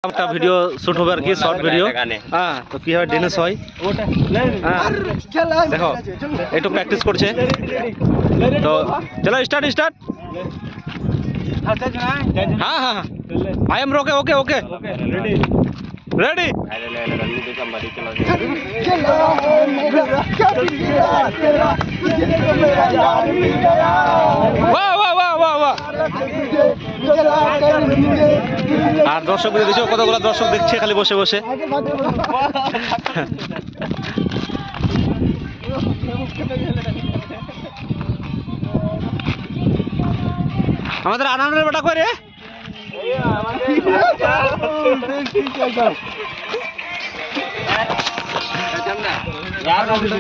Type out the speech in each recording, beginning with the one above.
একটা video shoot হবে আর কি, শর্ট ভিডিও। হ্যাঁ, তো কীভাবে ড্যান্স হয় হ্যাঁ দেখো, একটু প্র্যাকটিস করছে। তো চলো স্টার্ট স্টার্ট। हाँ हाँ हाँ I am okay okay okay ready. वाह वाह वाह वाह वाह। আর দর্শক দেখছো কতগুলো দর্শক দেখছে খালি বসে বসে। আমাদের আনন্দের বেটা করে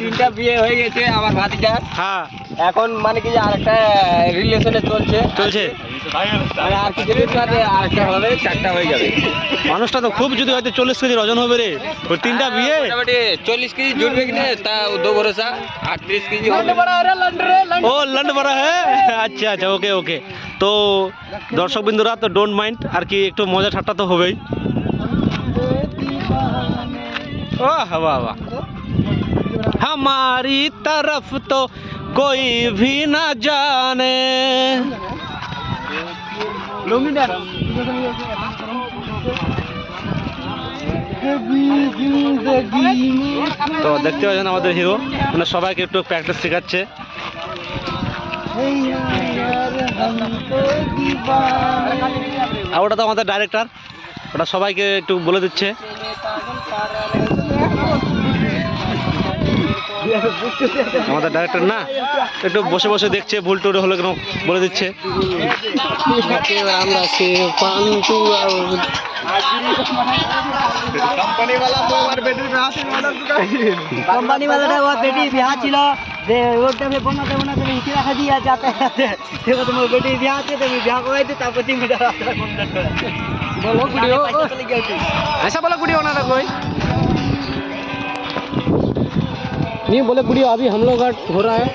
তিনটা বিয়ে হয়ে গেছে আমার ভাতিজার। হ্যাঁ এখন মানে কি যে আরেকটা রিলেশনে চলছে চলছে। মানে আর কিছু দিন বাদে আরেকটা হবে, চারটা হয়ে যাবে। মানুষটা তো খুব, যদি হয়তো 40 কেজি ওজন হবে রে, ওই তিনটা বিয়ে। মোটামুটি 40 কেজি জুটবে কিনা তা দো ভরসা। 38 কেজি ও লন্ড বড়া হ্যাঁ। আচ্ছা আচ্ছা ওকে ওকে। তো দর্শক বিন্দুরা তো ডোন্ট মাইন্ড আর কি, একটু মজা ঠাট্টা তো হবেই। वाह वाह वाह। हमारी तरफ तो कोई भी ना जाने। তো দেখতে পাচ্ছেন আমাদের হিরো মানে সবাইকে একটু প্র্যাকটিস শেখাচ্ছে। আর ওটা তো আমাদের ডাইরেক্টর, ওটা সবাইকে একটু বলে দিচ্ছে। আমাদের ডাইরেক্টর না, একটু বসে বসে দেখছে, ভুল টুল হলে কেন বলে দিচ্ছে। কোম্পানি वाला वो बेटी ब्याह ছিল যে ওটা ফে বানাতে বানাতে ইতি রাখা দিয়া যাতে দেখো তোমার বেটি ব্যাহ আছে, তুমি ব্যাহ করাইতে তারপর 3 মিটার রাস্তা কমপ্লিট করে বলো ভিডিও ऐसा बोला वीडियो ना था कोई नहीं बोले वीडियो अभी हम लोग का हो रहा है।